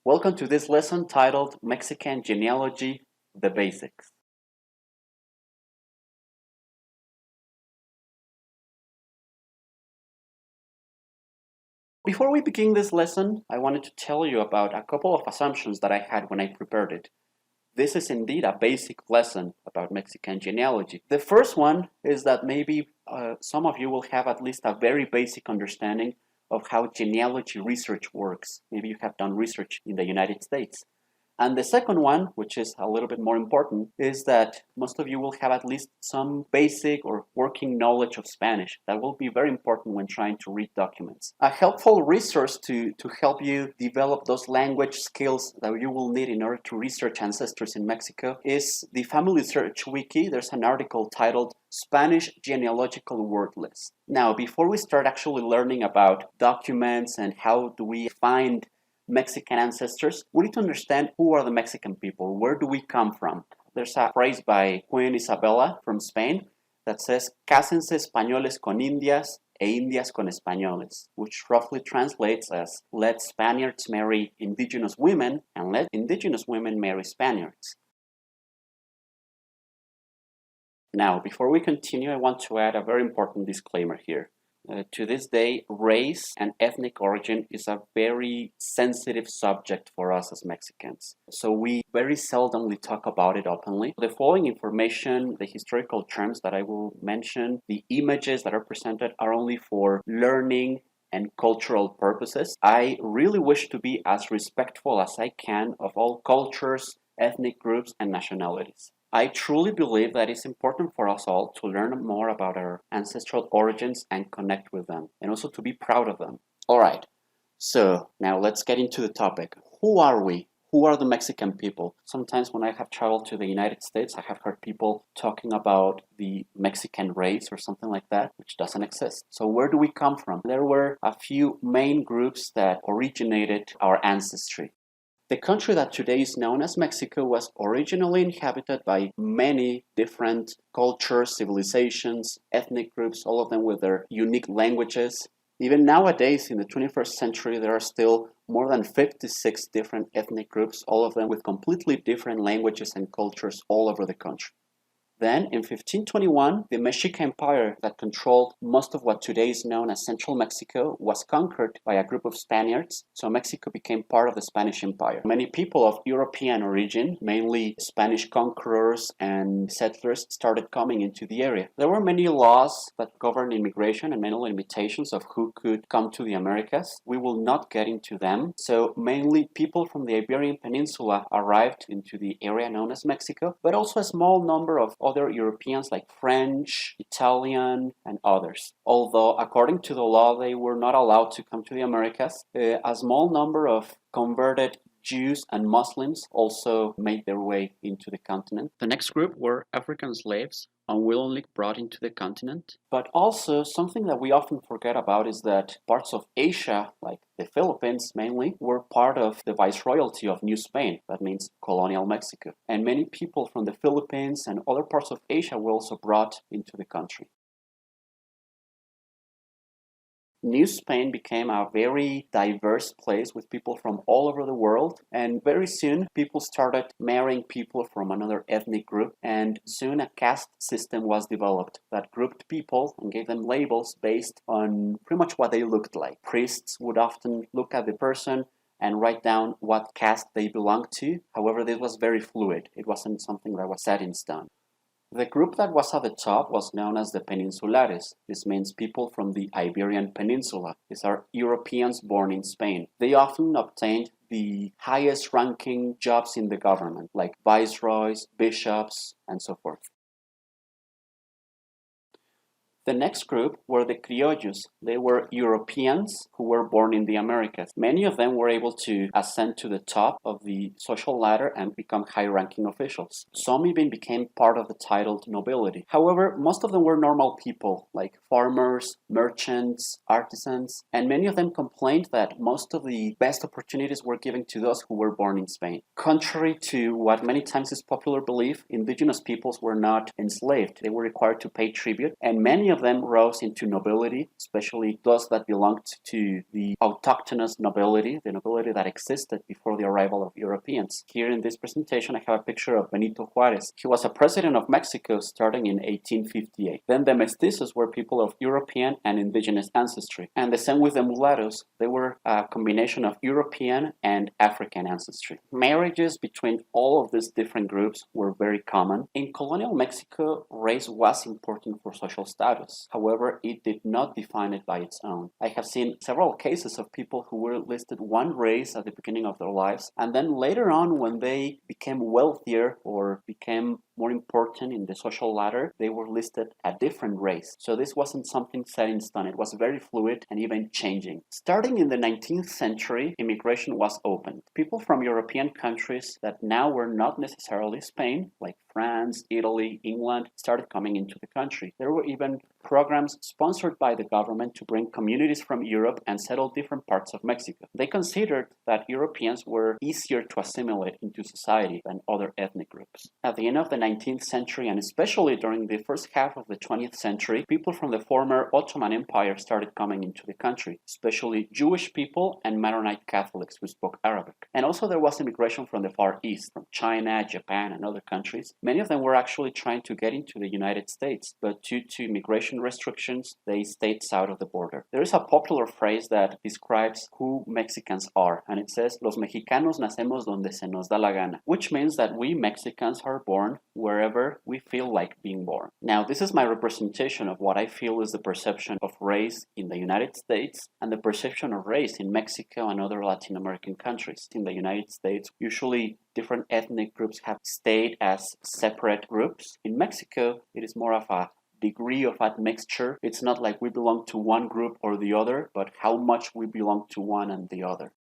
Welcome to this lesson titled Mexican Genealogy, the Basics. Before we begin this lesson, I wanted to tell you about a couple of assumptions that I had when I prepared it. This is indeed a basic lesson about Mexican genealogy. The first one is that maybe some of you will have at least a very basic understanding of how genealogy research works. Maybe you have done research in the United States. And the second one, which is a little bit more important, is that most of you will have at least some basic or working knowledge of Spanish. That will be very important when trying to read documents. A helpful resource to help you develop those language skills that you will need in order to research ancestors in Mexico is the FamilySearch wiki. There's an article titled Spanish Genealogical Word List. Now, before we start actually learning about documents and how do we find Mexican ancestors, we need to understand who are the Mexican people, where do we come from. There's a phrase by Queen Isabella from Spain that says, Cásense españoles con indias e indias con españoles, which roughly translates as, let Spaniards marry indigenous women and let indigenous women marry Spaniards. Now, before we continue, I want to add a very important disclaimer here. To this day, race and ethnic origin is a very sensitive subject for us as Mexicans. So we very seldomly talk about it openly. The following information, the historical terms that I will mention, the images that are presented are only for learning and cultural purposes. I really wish to be as respectful as I can of all cultures, ethnic groups, and nationalities. I truly believe that it's important for us all to learn more about our ancestral origins and connect with them, and also to be proud of them. All right, so now let's get into the topic. Who are we? Who are the Mexican people? Sometimes when I have traveled to the United States, I have heard people talking about the Mexican race or something like that, which doesn't exist. So where do we come from? There were a few main groups that originated our ancestry. The country that today is known as Mexico was originally inhabited by many different cultures, civilizations, ethnic groups, all of them with their unique languages. Even nowadays, in the 21st century, there are still more than 56 different ethnic groups, all of them with completely different languages and cultures all over the country. Then, in 1521, the Mexica Empire that controlled most of what today is known as Central Mexico was conquered by a group of Spaniards, so Mexico became part of the Spanish Empire. Many people of European origin, mainly Spanish conquerors and settlers, started coming into the area. There were many laws that governed immigration and many limitations of who could come to the Americas. We will not get into them. So mainly people from the Iberian Peninsula arrived into the area known as Mexico, but also a small number of other Europeans like French, Italian, and others. Although, according to the law, they were not allowed to come to the Americas, a small number of converted Jews and Muslims also made their way into the continent. The next group were African slaves, unwillingly brought into the continent. But also, something that we often forget about is that parts of Asia, like the Philippines mainly, were part of the Viceroyalty of New Spain. That means colonial Mexico. And many people from the Philippines and other parts of Asia were also brought into the country. New Spain became a very diverse place with people from all over the world, and very soon people started marrying people from another ethnic group, and soon a caste system was developed that grouped people and gave them labels based on pretty much what they looked like. Priests would often look at the person and write down what caste they belonged to. However, this was very fluid. It wasn't something that was set in stone. The group that was at the top was known as the Peninsulares. This means people from the Iberian Peninsula. These are Europeans born in Spain. They often obtained the highest ranking jobs in the government, like viceroys, bishops, and so forth. The next group were the criollos. They were Europeans who were born in the Americas. Many of them were able to ascend to the top of the social ladder and become high-ranking officials. Some even became part of the titled nobility. However, most of them were normal people, like farmers, merchants, artisans, and many of them complained that most of the best opportunities were given to those who were born in Spain. Contrary to what many times is popular belief, indigenous peoples were not enslaved. They were required to pay tribute, and many of of them rose into nobility, especially those that belonged to the autochthonous nobility, the nobility that existed before the arrival of Europeans. Here in this presentation, I have a picture of Benito Juárez. He was a president of Mexico starting in 1858. Then the mestizos were people of European and indigenous ancestry. And the same with the mulattoes. They were a combination of European and African ancestry. Marriages between all of these different groups were very common. In colonial Mexico, race was important for social status. However, it did not define it by its own. I have seen several cases of people who were listed one race at the beginning of their lives, and then later on, when they became wealthier or became more important in the social ladder, they were listed a different race. So this wasn't something set in stone. It was very fluid and even changing. Starting in the 19th century, immigration was opened. People from European countries that now were not necessarily Spain, like France, Italy, England, started coming into the country. There were even programs sponsored by the government to bring communities from Europe and settle different parts of Mexico. They considered that Europeans were easier to assimilate into society than other ethnic groups. At the end of the 19th century, and especially during the first half of the 20th century, people from the former Ottoman Empire started coming into the country, especially Jewish people and Maronite Catholics who spoke Arabic. And also there was immigration from the Far East, from China, Japan, and other countries. Many of them were actually trying to get into the United States, but due to immigration restrictions, they stayed south of the border. There is a popular phrase that describes who Mexicans are, and it says, "Los mexicanos nacemos donde se nos da la gana," which means that we Mexicans are born wherever we feel like being born. Now, this is my representation of what I feel is the perception of race in the United States and the perception of race in Mexico and other Latin American countries. In the United States, usually different ethnic groups have stayed as separate groups. In Mexico, it is more of a degree of admixture. It's not like we belong to one group or the other, but how much we belong to one and the other.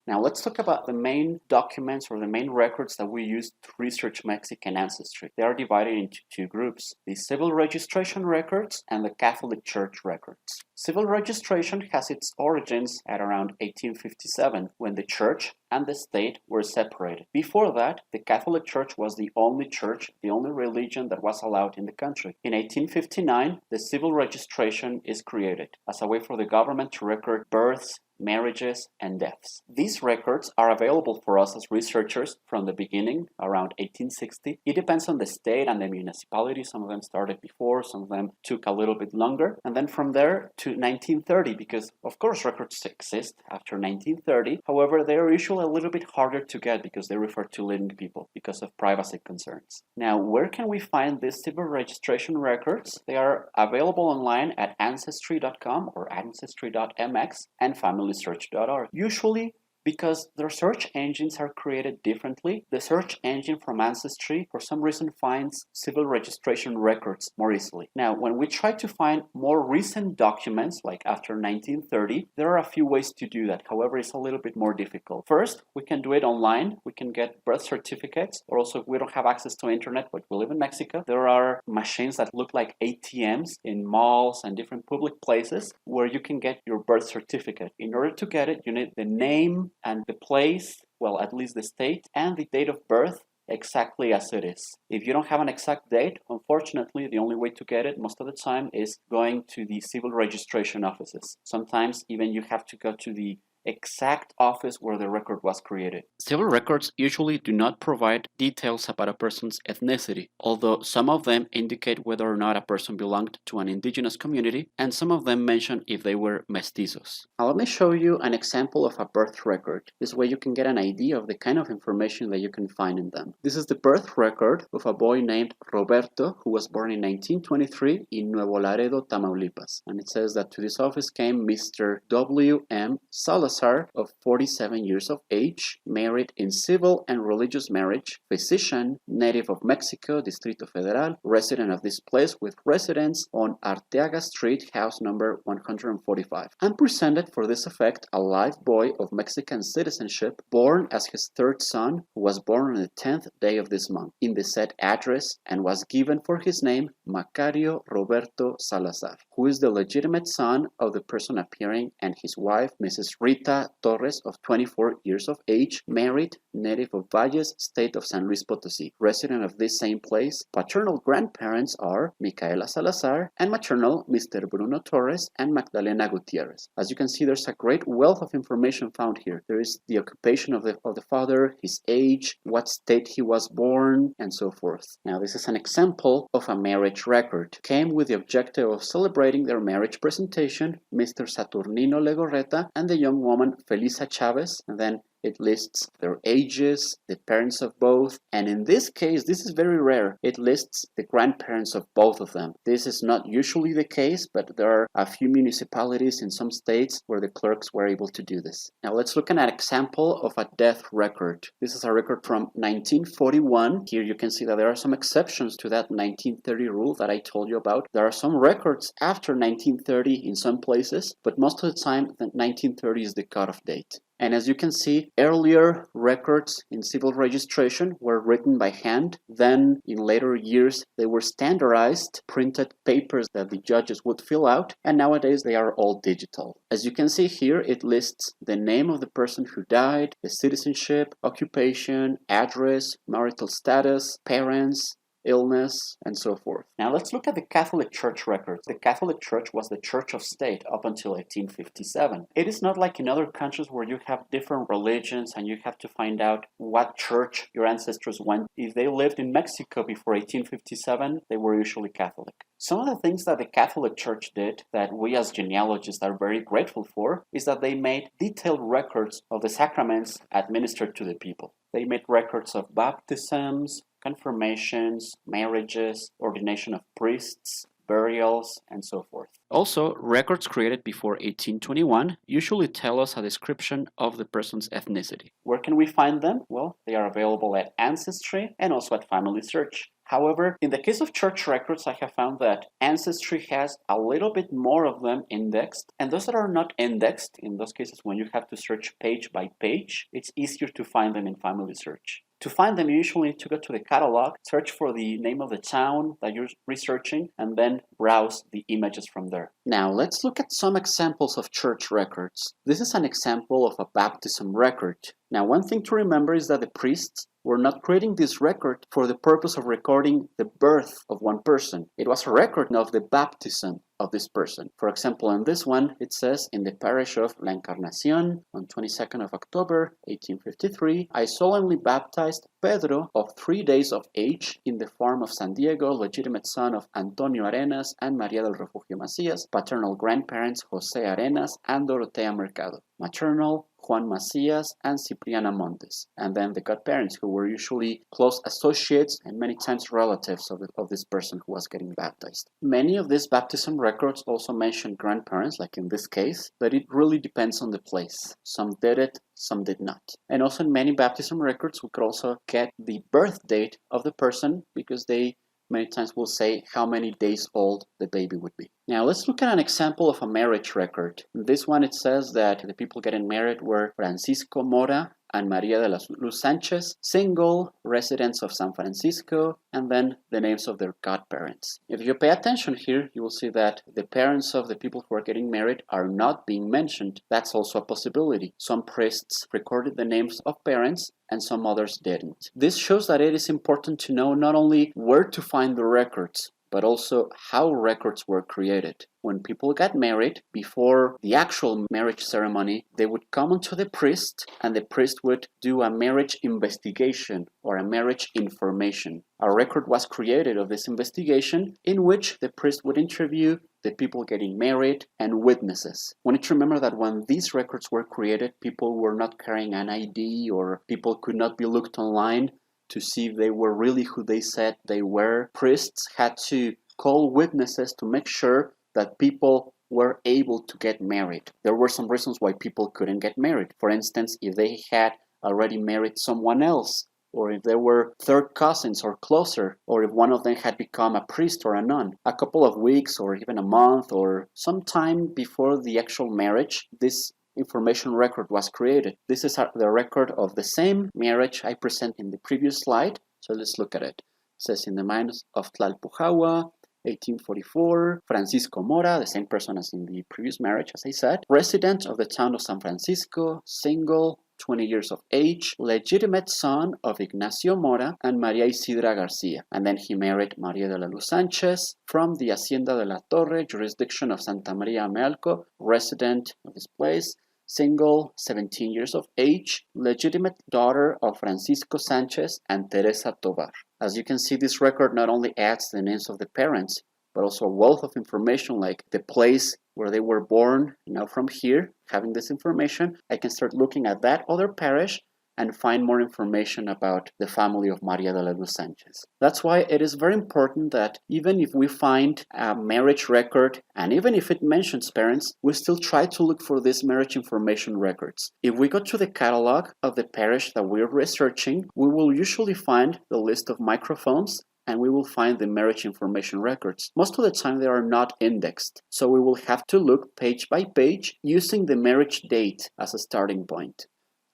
Now let's talk about the main documents or the main records that we use to research Mexican ancestry. They are divided into two groups, the civil registration records and the Catholic Church records. Civil registration has its origins at around 1857, when the church and the state were separated. Before that, the Catholic Church was the only church, the only religion that was allowed in the country. In 1859, the civil registration is created as a way for the government to record births, marriages, and deaths. These records are available for us as researchers from the beginning, around 1860. It depends on the state and the municipality. Some of them started before, some of them took a little bit longer. And then from there to 1930, because of course records exist after 1930. However, they are usually a little bit harder to get because they refer to living people because of privacy concerns. Now, where can we find these civil registration records? They are available online at ancestry.com or ancestry.mx and FamilySearch.org. Usually, because their search engines are created differently, the search engine from Ancestry for some reason finds civil registration records more easily. Now, when we try to find more recent documents, like after 1930, there are a few ways to do that. However, it's a little bit more difficult. First, we can do it online. We can get birth certificates, or also if we don't have access to internet, but we live in Mexico, there are machines that look like ATMs in malls and different public places where you can get your birth certificate. In order to get it, you need the name and the place, well, at least the state, and the date of birth exactly as it is. If you don't have an exact date, unfortunately, the only way to get it most of the time is going to the civil registration offices. Sometimes even you have to go to the exact office where the record was created. Civil records usually do not provide details about a person's ethnicity, although some of them indicate whether or not a person belonged to an indigenous community, and some of them mention if they were mestizos. Now let me show you an example of a birth record. This way you can get an idea of the kind of information that you can find in them. This is the birth record of a boy named Roberto, who was born in 1923 in Nuevo Laredo, Tamaulipas. And it says that to this office came Mr. W.M. Salazar, of 47 years of age, married in civil and religious marriage, physician, native of Mexico, Distrito Federal, resident of this place with residence on Arteaga Street, house number 145, and presented for this effect a live boy of Mexican citizenship, born as his third son, who was born on the 10th day of this month, in the said address, and was given for his name Macario Roberto Salazar, who is the legitimate son of the person appearing and his wife, Mrs. Rita Rita Torres, of 24 years of age, married, native of Valles, state of San Luis Potosí, resident of this same place. Paternal grandparents are Micaela Salazar, and maternal Mr. Bruno Torres and Magdalena Gutierrez. As you can see, there's a great wealth of information found here. There is the occupation of the father, his age, what state he was born, and so forth. Now, this is an example of a marriage record. Came with the objective of celebrating their marriage presentation, Mr. Saturnino Legorreta and the young woman Felisa Chavez, and then it lists their ages, the parents of both, and in this case, this is very rare, it lists the grandparents of both of them. This is not usually the case, but there are a few municipalities in some states where the clerks were able to do this. Now let's look at an example of a death record. This is a record from 1941. Here you can see that there are some exceptions to that 1930 rule that I told you about. There are some records after 1930 in some places, but most of the time, the 1930 is the cutoff date. And as you can see, earlier records in civil registration were written by hand. Then, in later years, they were standardized, printed papers that the judges would fill out, and nowadays they are all digital. As you can see here, it lists the name of the person who died, the citizenship, occupation, address, marital status, parents, illness, and so forth. Now let's look at the Catholic Church records. The Catholic Church was the church of state up until 1857. It is not like in other countries where you have different religions and you have to find out what church your ancestors went. If they lived in Mexico before 1857, they were usually Catholic. Some of the things that the Catholic Church did that we as genealogists are very grateful for is that they made detailed records of the sacraments administered to the people. They made records of baptisms, confirmations, marriages, ordination of priests, burials, and so forth. Also, records created before 1821 usually tell us a description of the person's ethnicity. Where can we find them? Well, they are available at Ancestry and also at FamilySearch. However, in the case of church records, I have found that Ancestry has a little bit more of them indexed, and those that are not indexed, in those cases when you have to search page by page, it's easier to find them in FamilySearch. To find them, you usually need to go to the catalog, search for the name of the town that you're researching, and then browse the images from there. Now, let's look at some examples of church records. This is an example of a baptism record. Now, one thing to remember is that the priests were not creating this record for the purpose of recording the birth of one person. It was a record of the baptism of this person. For example, in this one, it says, in the parish of La Encarnacion, on 22nd of October, 1853, I solemnly baptized Pedro, of 3 days of age, in the farm of San Diego, legitimate son of Antonio Arenas and María del Refugio Macías, paternal grandparents José Arenas and Dorotea Mercado, maternal Juan Macías and Cipriana Montes, and then the godparents, who were usually close associates and many times relatives of this person who was getting baptized. Many of these baptism records also mention grandparents, like in this case, but it really depends on the place. Some did it, some did not. And also in many baptism records, we could also get the birth date of the person because they many times will say how many days old the baby would be. Now let's look at an example of a marriage record. In this one it says that the people getting married were Francisco Mora and María de la Luz Sánchez, single, residents of San Francisco, and then the names of their godparents. If you pay attention here, you will see that the parents of the people who are getting married are not being mentioned. That's also a possibility. Some priests recorded the names of parents and some others didn't. This shows that it is important to know not only where to find the records, but also how records were created. When people got married, before the actual marriage ceremony, they would come onto the priest, and the priest would do a marriage investigation or a marriage information. A record was created of this investigation in which the priest would interview the people getting married and witnesses. We need to remember that when these records were created, people were not carrying an ID, or people could not be looked online to see if they were really who they said they were. Priests had to call witnesses to make sure that people were able to get married. There were some reasons why people couldn't get married. For instance, if they had already married someone else, or if they were third cousins or closer, or if one of them had become a priest or a nun. A couple of weeks or even a month or some time before the actual marriage, this information record was created. This is the record of the same marriage I presented in the previous slide. So let's look at it. It says, in the mines of Tlalpujahua, 1844, Francisco Mora, the same person as in the previous marriage, as I said, resident of the town of San Francisco, single, 20 years of age, legitimate son of Ignacio Mora and Maria Isidra Garcia. And then he married Maria de la Luz Sanchez from the Hacienda de la Torre, jurisdiction of Santa Maria Amealco, resident of this place, single, 17 years of age, legitimate daughter of Francisco Sanchez and Teresa Tovar. As you can see, this record not only adds the names of the parents, but also a wealth of information like the place where they were born. Now from here, having this information, I can start looking at that other parish and find more information about the family of Maria de la Luz Sanchez. That's why it is very important that even if we find a marriage record, and even if it mentions parents, we still try to look for these marriage information records. If we go to the catalog of the parish that we're researching, we will usually find the list of microphones and we will find the marriage information records. Most of the time they are not indexed, so we will have to look page by page using the marriage date as a starting point.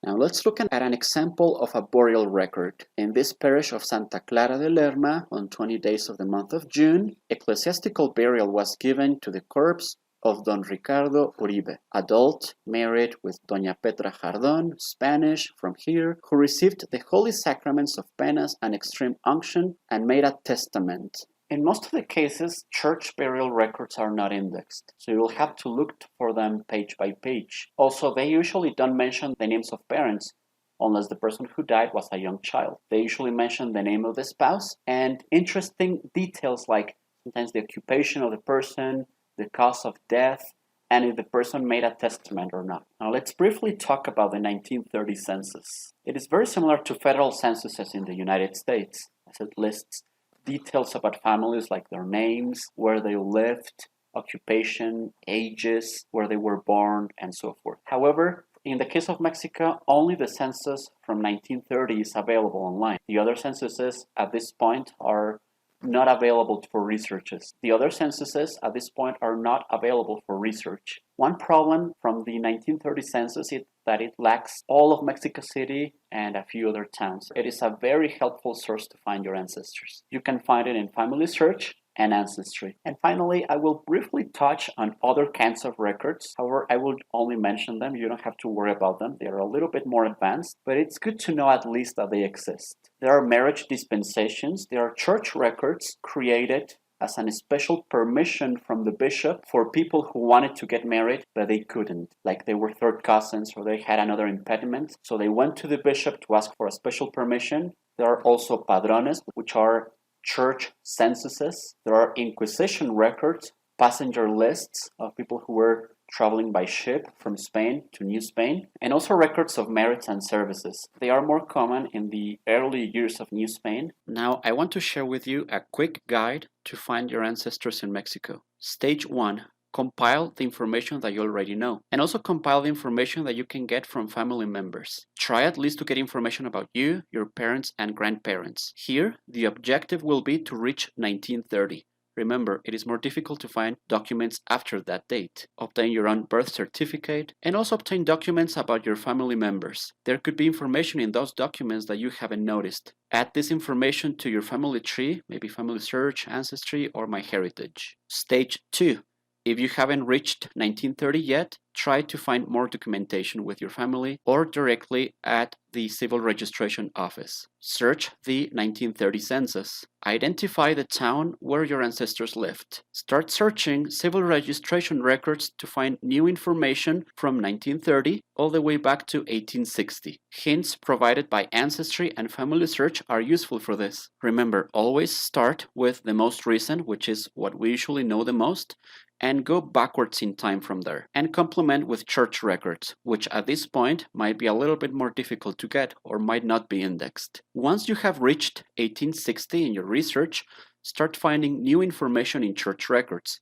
Now let's look at an example of a burial record. In this parish of Santa Clara de Lerma, on 20 days of the month of June, ecclesiastical burial was given to the corpse of Don Ricardo Uribe, adult, married with Doña Petra Jardón, Spanish, from here, who received the holy sacraments of penas and extreme unction and made a testament. In most of the cases, church burial records are not indexed, so you will have to look for them page by page. Also, they usually don't mention the names of parents, unless the person who died was a young child. They usually mention the name of the spouse and interesting details like sometimes the occupation of the person, the cause of death, and if the person made a testament or not. Now let's briefly talk about the 1930 census. It is very similar to federal censuses in the United States, as it lists details about families like their names, where they lived, occupation, ages, where they were born, and so forth. However, in the case of Mexico, only the census from 1930 is available online. The other censuses at this point are not available for researches. The other censuses at this point are not available for research. One problem from the 1930 census is that it lacks all of Mexico City and a few other towns. It is a very helpful source to find your ancestors. You can find it in FamilySearch and Ancestry. And finally, I will briefly touch on other kinds of records. However, I will only mention them. You don't have to worry about them. They are a little bit more advanced, but it's good to know at least that they exist. There are marriage dispensations. There are church records created as a special permission from the bishop for people who wanted to get married, but they couldn't. Like they were third cousins or they had another impediment. So they went to the bishop to ask for a special permission. There are also padrones, which are church censuses. There are Inquisition records, passenger lists of people who were traveling by ship from Spain to New Spain, and also records of merits and services. They are more common in the early years of New Spain. Now, I want to share with you a quick guide to find your ancestors in Mexico. Stage 1. Compile the information that you already know, and also compile the information that you can get from family members. Try at least to get information about you, your parents, and grandparents. Here, the objective will be to reach 1930. Remember, it is more difficult to find documents after that date. Obtain your own birth certificate and also obtain documents about your family members. There could be information in those documents that you haven't noticed. Add this information to your family tree, maybe FamilySearch, Ancestry, or MyHeritage. Stage 2. If you haven't reached 1930 yet, try to find more documentation with your family or directly at the Civil Registration Office. Search the 1930 census. Identify the town where your ancestors lived. Start searching civil registration records to find new information from 1930 all the way back to 1860. Hints provided by Ancestry and FamilySearch are useful for this. Remember, always start with the most recent, which is what we usually know the most, and go backwards in time from there, and complement with church records, which at this point might be a little bit more difficult to get or might not be indexed. Once you have reached 1860 in your research, start finding new information in church records.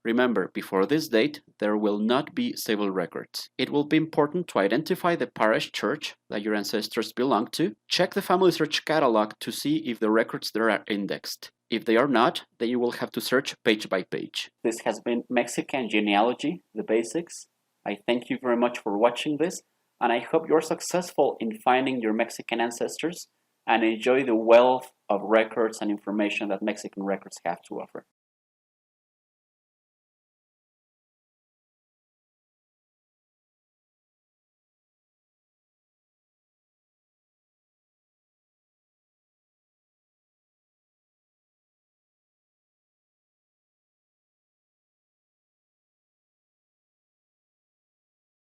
Remember, before this date, there will not be civil records. It will be important to identify the parish church that your ancestors belong to. Check the FamilySearch catalog to see if the records there are indexed. If they are not, then you will have to search page by page. This has been Mexican Genealogy, the basics. I thank you very much for watching this, and I hope you're successful in finding your Mexican ancestors and enjoy the wealth of records and information that Mexican records have to offer.